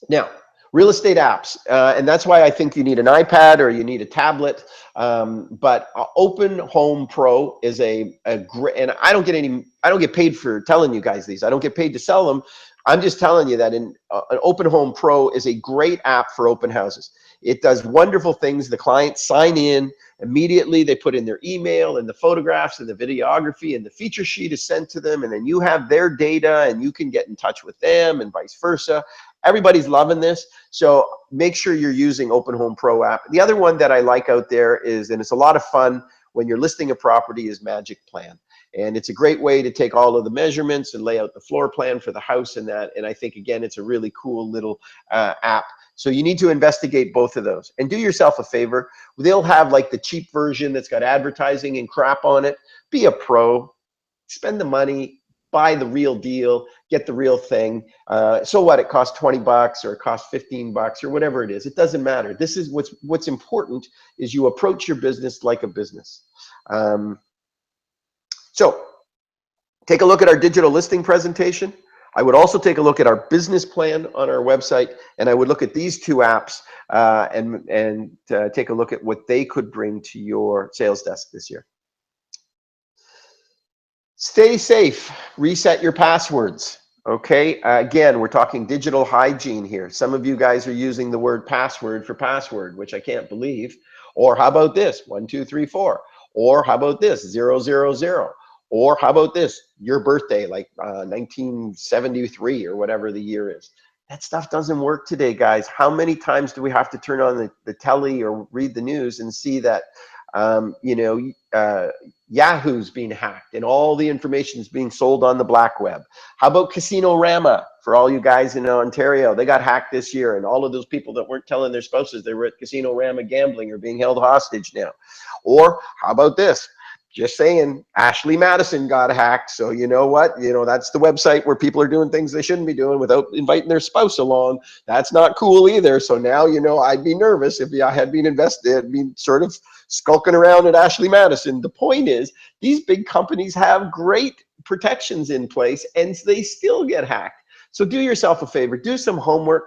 B: Now, real estate apps, and that's why I think you need an iPad or you need a tablet. But Open Home Pro is a great, and I don't get paid for telling you guys these. I don't get paid to sell them. I'm just telling you that an Open Home Pro is a great app for open houses. It does wonderful things. The clients sign in immediately. They put in their email and the photographs and the videography, and the feature sheet is sent to them, and then you have their data and you can get in touch with them and vice versa. Everybody's loving this. So make sure you're using Open Home Pro app. The other one that I like out there is, and it's a lot of fun when you're listing a property, is Magic Plan. And it's a great way to take all of the measurements and lay out the floor plan for the house and that. And I think, again, it's a really cool little app. So you need to investigate both of those. And do yourself a favor. They'll have like the cheap version that's got advertising and crap on it. Be a pro. Spend the money. Buy the real deal. Get the real thing. So what? It costs 20 bucks or it costs 15 bucks or whatever it is. It doesn't matter. This is what's important, is you approach your business like a business. So take a look at our digital listing presentation. I would also take a look at our business plan on our website, and I would look at these two apps and take a look at what they could bring to your sales desk this year. Stay safe. Reset your passwords. Okay, again, we're talking digital hygiene here. Some of you guys are using the word password for password, which I can't believe. Or how about this? 1, 2, 3, 4. Or how about this? 0, 0, 0. Or how about this? Your birthday, like 1973 or whatever the year is. That stuff doesn't work today, guys. How many times do we have to turn on the telly or read the news and see that, Yahoo's being hacked and all the information is being sold on the black web? How about Casino-Rama? For all you guys in Ontario, they got hacked this year, and all of those people that weren't telling their spouses they were at Casino-Rama gambling are being held hostage now. Or how about this? Just saying, Ashley Madison got hacked. So you know what? That's the website where people are doing things they shouldn't be doing without inviting their spouse along. That's not cool either. So now, I'd be nervous if I had been sort of skulking around at Ashley Madison. The point is, these big companies have great protections in place and they still get hacked. So do yourself a favor, do some homework,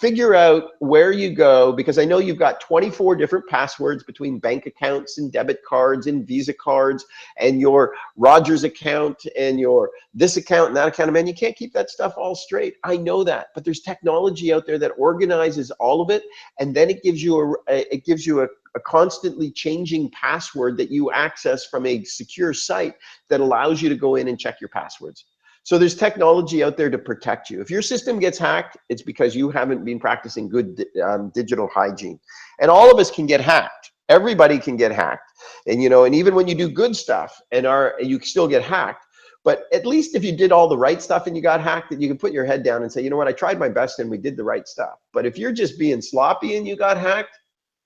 B: figure out where you go, because I know you've got 24 different passwords between bank accounts and debit cards and Visa cards and your Rogers account and your this account and that account. Man, you can't keep that stuff all straight. I know that, but there's technology out there that organizes all of it, and then it gives you a constantly changing password that you access from a secure site that allows you to go in and check your passwords. So there's technology out there to protect you. If your system gets hacked, it's because you haven't been practicing good digital hygiene. And all of us can get hacked. Everybody can get hacked. And and even when you do good stuff you still get hacked. But at least if you did all the right stuff and you got hacked, then you can put your head down and say, you know what, I tried my best and we did the right stuff. But if you're just being sloppy and you got hacked,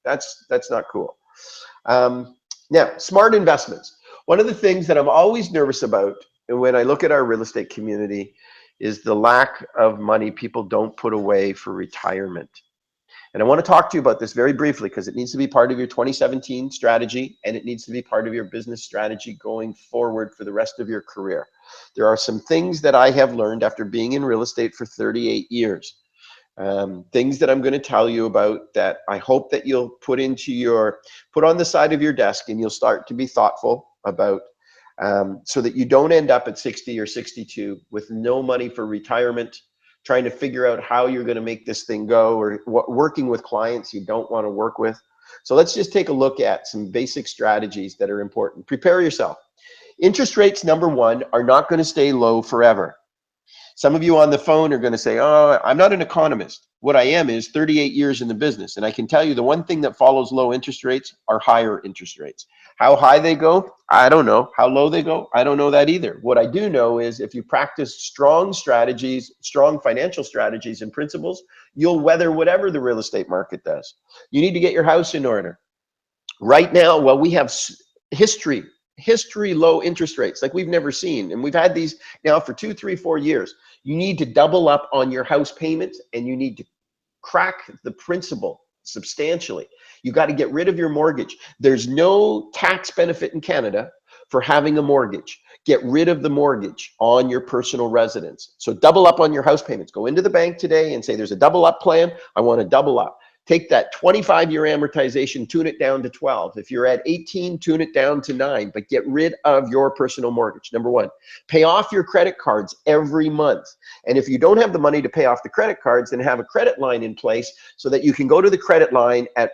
B: that's not cool. Now, smart investments. One of the things that I'm always nervous about when I look at our real estate community is the lack of money people don't put away for retirement. And I want to talk to you about this very briefly because it needs to be part of your 2017 strategy, and it needs to be part of your business strategy going forward for the rest of your career. There are some things that I have learned after being in real estate for 38 years. Things that I'm going to tell you about that I hope that you'll put on the side of your desk, and you'll start to be thoughtful about, so that you don't end up at 60 or 62 with no money for retirement, trying to figure out how you're going to make this thing go, or working with clients you don't want to work with. So let's just take a look at some basic strategies that are important. Prepare yourself. Interest rates, number one, are not going to stay low forever. Some of you on the phone are going to say, oh, I'm not an economist. What I am is 38 years in the business. And I can tell you the one thing that follows low interest rates are higher interest rates. How high they go, I don't know. How low they go, I don't know that either. What I do know is if you practice strong strategies, strong financial strategies and principles, you'll weather whatever the real estate market does. You need to get your house in order. Right now, well, we have history low interest rates like we've never seen, and we've had these now for 2, 3, 4 years. You need to double up on your house payments, and you need to crack the principal substantially. You got to get rid of your mortgage. There's no tax benefit in Canada for having a mortgage. Get rid of the mortgage on your personal residence. So double up on your house payments. Go into the bank today and say, there's a double up plan. I want to double up. Take that 25-year amortization, tune it down to 12. If you're at 18, tune it down to 9, but get rid of your personal mortgage. Number one, pay off your credit cards every month. And if you don't have the money to pay off the credit cards, then have a credit line in place so that you can go to the credit line at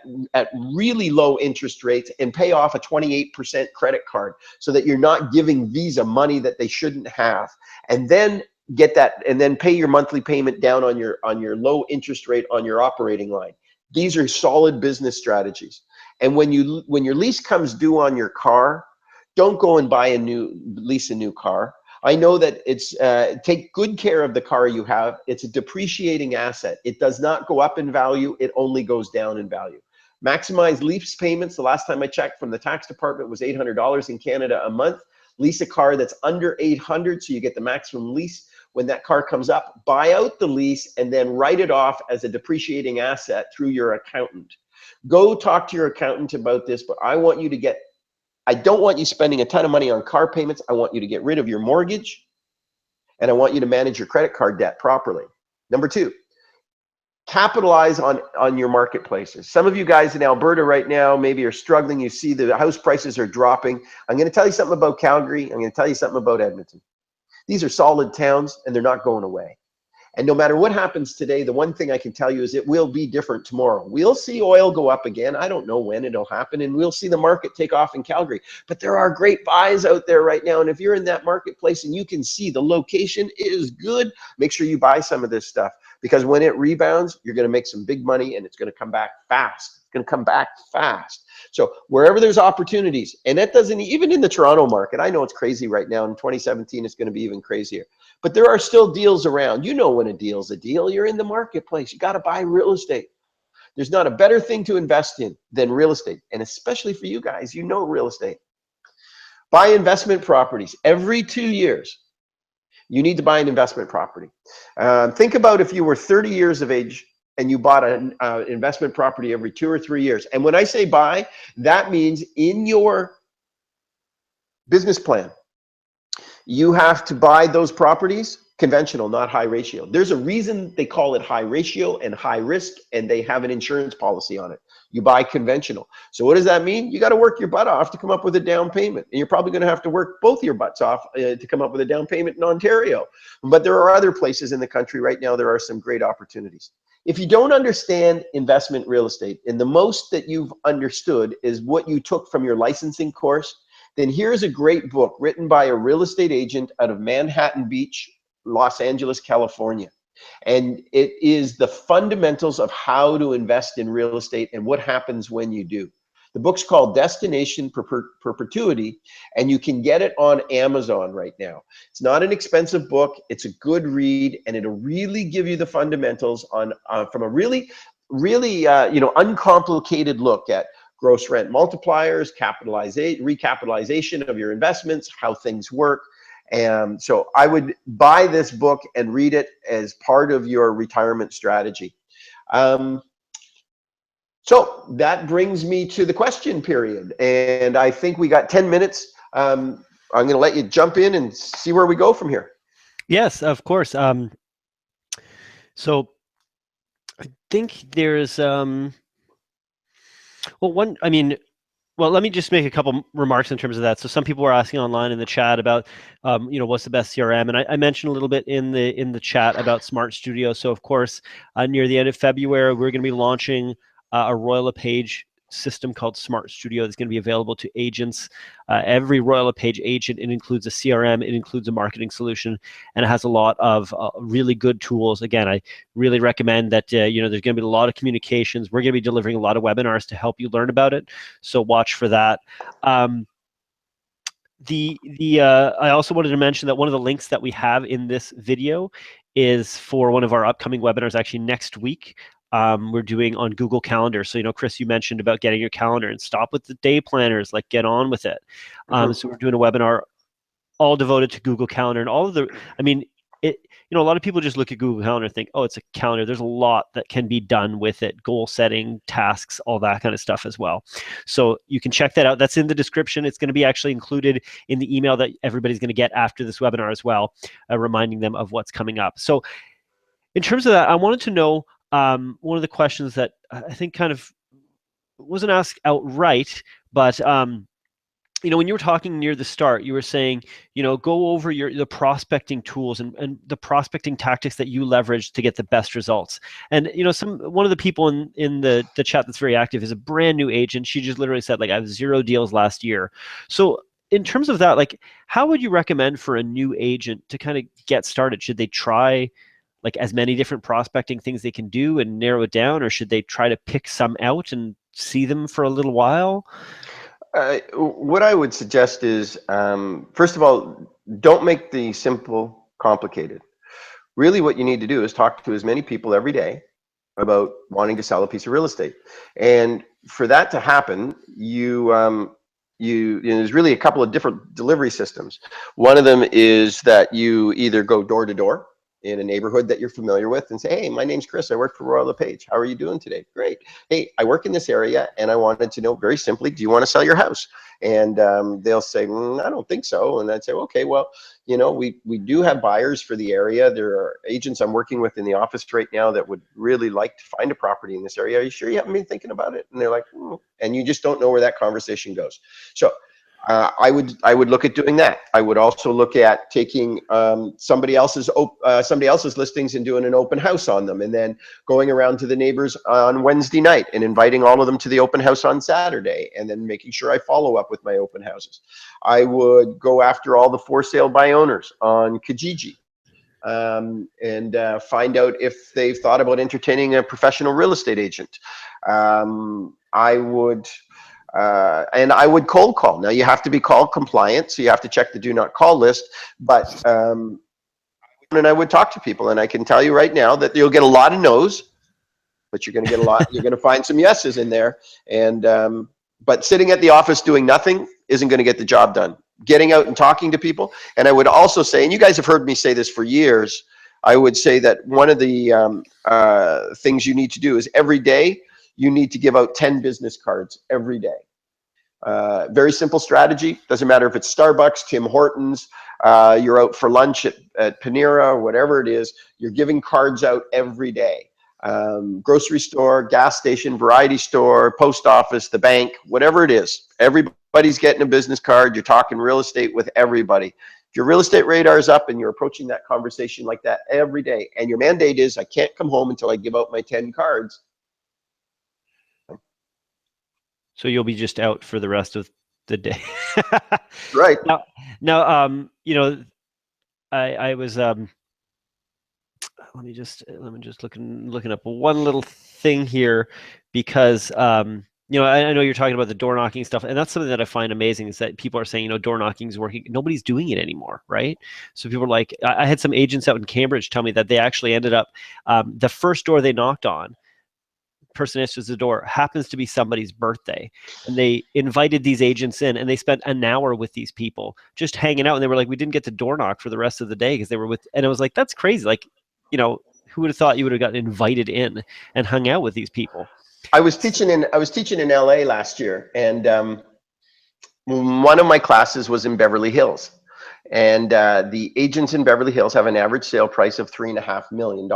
B: really low interest rates and pay off a 28% credit card so that you're not giving Visa money that they shouldn't have. And then get that, and then pay your monthly payment down on your low interest rate on your operating line. These are solid business strategies. And when your lease comes due on your car, don't go and lease a new car. I know that it's take good care of the car you have. It's a depreciating asset. It does not go up in value. It only goes down in value. Maximize lease payments. The last time I checked from the tax department was $800 in Canada a month. Lease a car that's under $800 so you get the maximum lease. When that car comes up, buy out the lease and then write it off as a depreciating asset through your accountant. Go talk to your accountant about this, but I don't want you spending a ton of money on car payments. I want you to get rid of your mortgage, and I want you to manage your credit card debt properly. Number two, capitalize on your marketplaces. Some of you guys in Alberta right now maybe are struggling. You see the house prices are dropping. I'm going to tell you something about Calgary. I'm going to tell you something about Edmonton. These are solid towns, and they're not going away. And no matter what happens today, the one thing I can tell you is it will be different tomorrow. We'll see oil go up again. I don't know when it'll happen, and we'll see the market take off in Calgary. But there are great buys out there right now, and if you're in that marketplace and you can see the location is good, make sure you buy some of this stuff, because when it rebounds, you're going to make some big money, and it's going to come back fast. It's going to come back fast. So wherever there's opportunities, and that doesn't, even in the Toronto market, I know it's crazy right now. In 2017, it's going to be even crazier. But there are still deals around. You know when a deal's a deal. You're in the marketplace. You got to buy real estate. There's not a better thing to invest in than real estate. And especially for you guys, you know real estate. Buy investment properties. Every 2 years, you need to buy an investment property. Think about if you were 30 years of age and you bought an investment property every 2 or 3 years. And when I say buy, that means in your business plan, you have to buy those properties Conventional, not high ratio. There's a reason they call it high ratio and high risk, and they have an insurance policy on it. You buy conventional. So what does that mean? You got to work your butt off to come up with a down payment. And you're probably going to have to work both your butts off to come up with a down payment in Ontario. But there are other places in the country right now, there are some great opportunities. If you don't understand investment real estate, and the most that you've understood is what you took from your licensing course, then here's a great book written by a real estate agent out of Manhattan Beach, Los Angeles, California. And it is the fundamentals of how to invest in real estate and what happens when you do. The book's called Destination Perpetuity, and you can get it on Amazon right now. It's not an expensive book. It's a good read, and it'll really give you the fundamentals on from a really uncomplicated look at gross rent multipliers, recapitalization of your investments, how things work. And so I would buy this book and read it as part of your retirement strategy. So that brings me to the question period. And I think we got 10 minutes. I'm going to let you jump in and see where we go from here.
A: Yes, of course. So I think there's, well, let me just make a couple remarks in terms of that. So some people were asking online in the chat about, what's the best CRM, and I mentioned a little bit in the chat about Smart Studio. So of course, near the end of February, we're going to be launching a Royal LePage system called Smart Studio that's going to be available to agents. Every Royal LePage agent, it includes a CRM, it includes a marketing solution, and it has a lot of really good tools. Again, I really recommend that, there's going to be a lot of communications. We're going to be delivering a lot of webinars to help you learn about it. So watch for that. I also wanted to mention that one of the links that we have in this video is for one of our upcoming webinars actually next week. We're doing on Google Calendar. So, Chris, you mentioned about getting your calendar, and stop with the day planners, like get on with it. So we're doing a webinar all devoted to Google Calendar and all of the, a lot of people just look at Google Calendar and think, oh, it's a calendar. There's a lot that can be done with it, goal setting, tasks, all that kind of stuff as well. So you can check that out. That's in the description. It's going to be actually included in the email that everybody's going to get after this webinar as well, reminding them of what's coming up. So in terms of that, I wanted to know, one of the questions that I think kind of wasn't asked outright, but when you were talking near the start, you were saying, go over the prospecting tools and the prospecting tactics that you leverage to get the best results. And one of the people in the chat that's very active is a brand new agent. She just literally said, I have 0 deals last year. So in terms of that, how would you recommend for a new agent to kind of get started? Should they try as many different prospecting things they can do and narrow it down, or should they try to pick some out and see them for a little while?
B: What I would suggest is, first of all, don't make the simple complicated. Really what you need to do is talk to as many people every day about wanting to sell a piece of real estate. And for that to happen, there's really a couple of different delivery systems. One of them is that you either go door to door in a neighborhood that you're familiar with and say, hey, my name's Chris, I work for Royal LePage. How are you doing today? Great. Hey, I work in this area and I wanted to know very simply, do you want to sell your house? And they'll say, I don't think so. And I'd say, okay, well, we do have buyers for the area. There are agents I'm working with in the office right now that would really like to find a property in this area. Are you sure you haven't been thinking about it? And they're like, and you just don't know where that conversation goes. So I would look at doing that. I would also look at taking somebody else's listings and doing an open house on them, and then going around to the neighbors on Wednesday night and inviting all of them to the open house on Saturday, and then making sure I follow up with my open houses. I would go after all the for sale by owners on Kijiji, and find out if they've thought about entertaining a professional real estate agent. And I would cold call. Now you have to be call compliant, so you have to check the do not call list, but and I would talk to people, and I can tell you right now that you'll get a lot of no's, but you're going to get a lot, you're going to find some yeses in there. And but sitting at the office doing nothing isn't going to get the job done. Getting out and talking to people. And I would also say, and you guys have heard me say this for years, I would say that one of the things you need to do is every day you need to give out 10 business cards every day. Very simple strategy. Doesn't matter if it's Starbucks, Tim Hortons, you're out for lunch at Panera, whatever it is, you're giving cards out every day. Grocery store, gas station, variety store, post office, the bank, whatever it is. Everybody's getting a business card. You're talking real estate with everybody. If your real estate radar is up and you're approaching that conversation like that every day, and your mandate is, I can't come home until I give out my 10 cards.
A: So you'll be just out for the rest of the day.
B: Right.
A: Now, you know, I was, let me just looking up one little thing here, because, you know, I know you're talking about the door knocking stuff, and that's something that I find amazing, is that people are saying, you know, door knocking is working. Nobody's doing it anymore, right? So people are like, I had some agents out in Cambridge tell me that they actually ended up, the first door they knocked on, person answers the door, happens to be somebody's birthday, and they invited these agents in, and they spent an hour with these people just hanging out, and they were like, we didn't get to door knock for the rest of the day because they were with, and it was like, that's crazy. Like, you know, who would have thought you would have gotten invited in and hung out with these people?
B: I was teaching in LA last year, and one of my classes was in Beverly Hills, and the agents in Beverly Hills have an average sale price of $3.5 million.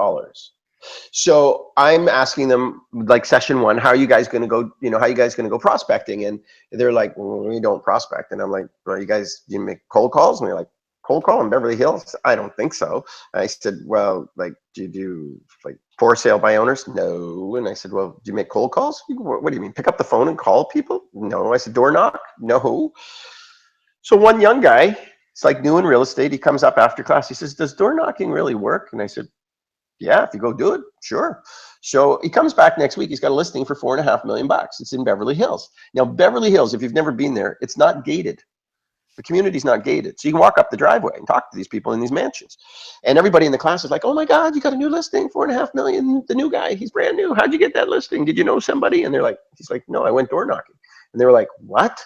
B: So I'm asking them, like, session one, how are you guys going to go, you know, how are you guys going to go prospecting? And they're like, well, we don't prospect. And I'm like, well, you make cold calls? And they're like, cold call in Beverly Hills? I don't think so. And I said, well, like, do you do like for sale by owners? No. And I said, well, do you make cold calls? What do you mean? Pick up the phone and call people? No. I said, door knock? No. So one young guy, it's like new in real estate. He comes up after class. He says, does door knocking really work? And I said, yeah, if you go do it, sure. So he comes back next week. He's got a listing for $4.5 million. It's in Beverly Hills. Now, Beverly Hills, if you've never been there, it's not gated. The community's not gated. So you can walk up the driveway and talk to these people in these mansions. And everybody in the class is like, oh my God, you got a new listing, $4.5 million. The new guy, he's brand new. How'd you get that listing? Did you know somebody? And they're like, he's like, no, I went door knocking. And they were like, what?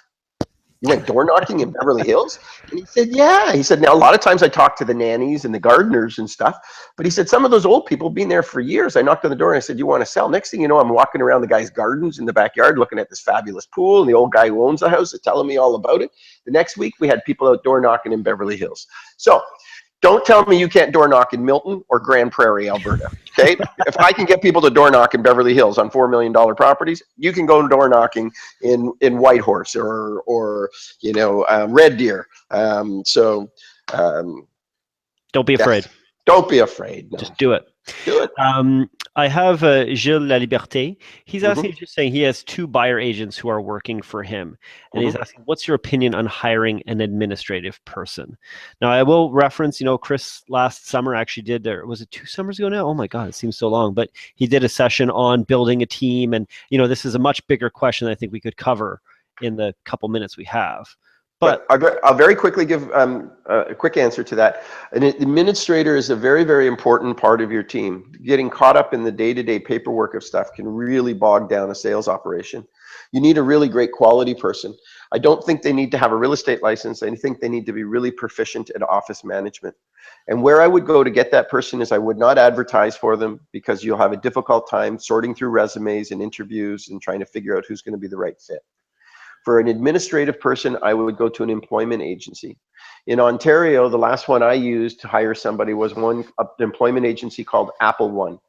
B: You went door knocking in Beverly Hills? And he said, yeah. He said, now, a lot of times I talk to the nannies and the gardeners and stuff, but he said, some of those old people been there for years. I knocked on the door and I said, you want to sell? Next thing you know, I'm walking around the guy's gardens in the backyard looking at this fabulous pool, and the old guy who owns the house is telling me all about it. The next week, we had people out door knocking in Beverly Hills. So don't tell me you can't door knock in Milton or Grand Prairie, Alberta. Okay, if I can get people to door knock in Beverly Hills on $4 million properties, you can go door knocking in Whitehorse or you know, Red Deer.
A: Don't be afraid.
B: Yes. Don't be afraid. No.
A: Just do it.
B: Do it.
A: I have Gilles Laliberté. He's asking, just saying he has 2 buyer agents who are working for him. And he's asking, what's your opinion on hiring an administrative person? Now, I will reference, you know, Chris last summer actually did, or was it 2 summers ago now? Oh my God, it seems so long. But he did a session on building a team. And, you know, this is a much bigger question that I think we could cover in the couple minutes we have. But
B: I'll very quickly give a quick answer to that. An administrator is a very, very important part of your team. Getting caught up in the day-to-day paperwork of stuff can really bog down a sales operation. You need a really great quality person. I don't think they need to have a real estate license. I think they need to be really proficient at office management. And where I would go to get that person is I would not advertise for them, because you'll have a difficult time sorting through resumes and interviews and trying to figure out who's going to be the right fit. For an administrative person, I would go to an employment agency. In Ontario, the last one I used to hire somebody was an employment agency called Apple One.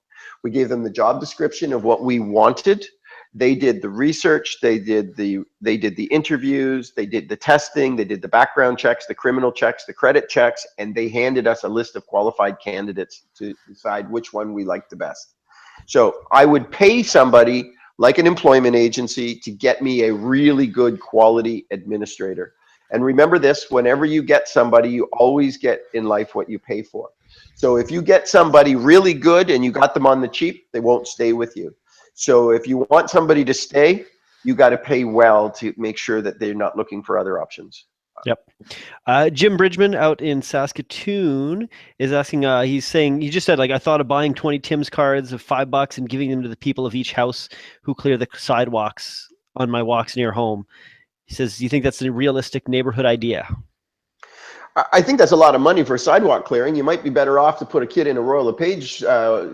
B: We gave them the job description of what we wanted. They did the research, they did the interviews, they did the testing, they did the background checks, the criminal checks, the credit checks, and they handed us a list of qualified candidates to decide which one we liked the best. So I would pay somebody like an employment agency to get me a really good quality administrator. And remember this, whenever you get somebody, you always get in life what you pay for. So if you get somebody really good and you got them on the cheap, they won't stay with you. So if you want somebody to stay, you got to pay well to make sure that they're not looking for other options.
A: Yep. Jim Bridgman out in Saskatoon is asking, he's saying, he just said, like, I thought of buying 20 Tim's cards of $5 and giving them to the people of each house who clear the sidewalks on my walks near home. He says, do you think that's a realistic neighborhood idea?
B: I think that's a lot of money for sidewalk clearing. You might be better off to put a kid in a Royal LePage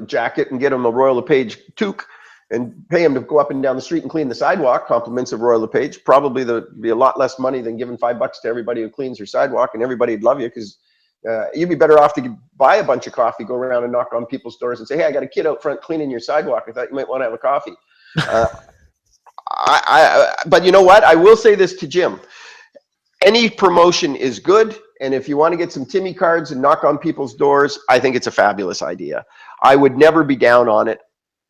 B: jacket and get him a Royal LePage toque and pay them to go up and down the street and clean the sidewalk, compliments of Royal LePage, probably be a lot less money than giving $5 to everybody who cleans your sidewalk, and everybody'd love you, because you'd be better off to buy a bunch of coffee, go around and knock on people's doors and say, hey, I got a kid out front cleaning your sidewalk. I thought you might want to have a coffee. But you know what? I will say this to Jim. Any promotion is good. And if you want to get some Timmy cards and knock on people's doors, I think it's a fabulous idea. I would never be down on it.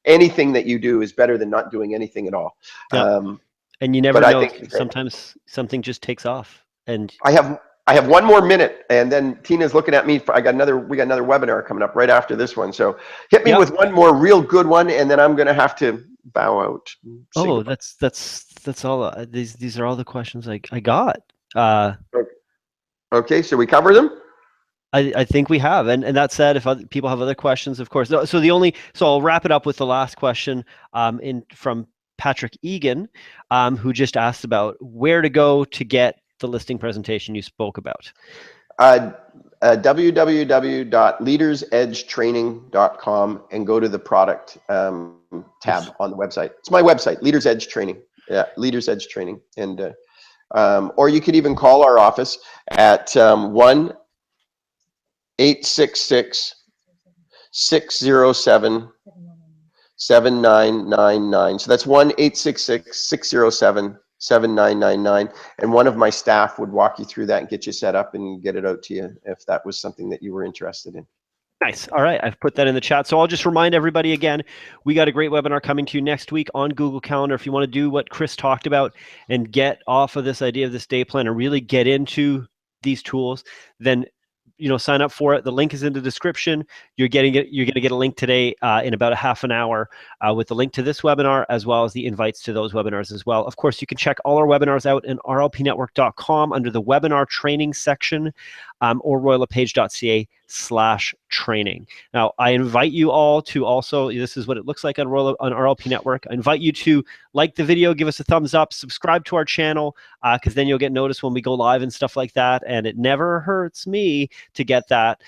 B: Anything that you do is better than not doing anything at all.
A: Yep. And you never know, sometimes something just takes off. And
B: I have one more minute, and then Tina's looking at me. We got another webinar coming up right after this one. So hit me with one more real good one, and then I'm going to have to bow out.
A: Oh, that's all. These are all the questions I got.
B: Okay, so we cover them.
A: I think we have, and that said, if other people have other questions, of course. So I'll wrap it up with the last question from Patrick Egan, who just asked about where to go to get the listing presentation you spoke about.
B: www.leadersedgetraining.com and go to the product tab on the website. It's my website, Leaders Edge Training. Yeah, Leaders Edge Training, and or you could even call our office at 1-866-607-7999. So that's 1-866-607-7999, and one of my staff would walk you through that and get you set up and get it out to you if that was something that you were interested in.
A: Nice. All right. I've put that in the chat. So I'll just remind everybody again, we got a great webinar coming to you next week on Google Calendar. If you want to do what Chris talked about and get off of this idea of this day plan and really get into these tools, then sign up for it. The link is in the description. You're going to get a link today in about a half an hour with the link to this webinar, as well as the invites to those webinars as well. Of course, you can check all our webinars out in rlpnetwork.com under the webinar training section, or royallepage.ca/training. Now, I invite you all to also, this is what it looks like on RLP Network. I invite you to like the video, give us a thumbs up, subscribe to our channel, because then you'll get noticed when we go live and stuff like that. And it never hurts me to get that.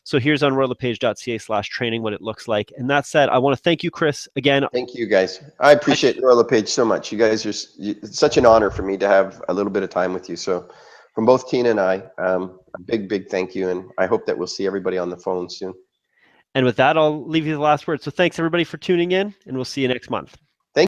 A: So here's on royallepage.ca/training what it looks like. And that said, I want to thank you, Chris, again.
B: Thank you, guys. I appreciate Royal LePage so much. You guys it's such an honor for me to have a little bit of time with you. So from both Tina and I, a big thank you. And I hope that we'll see everybody on the phone soon.
A: And with that, I'll leave you the last word. So thanks, everybody, for tuning in, and we'll see you next month.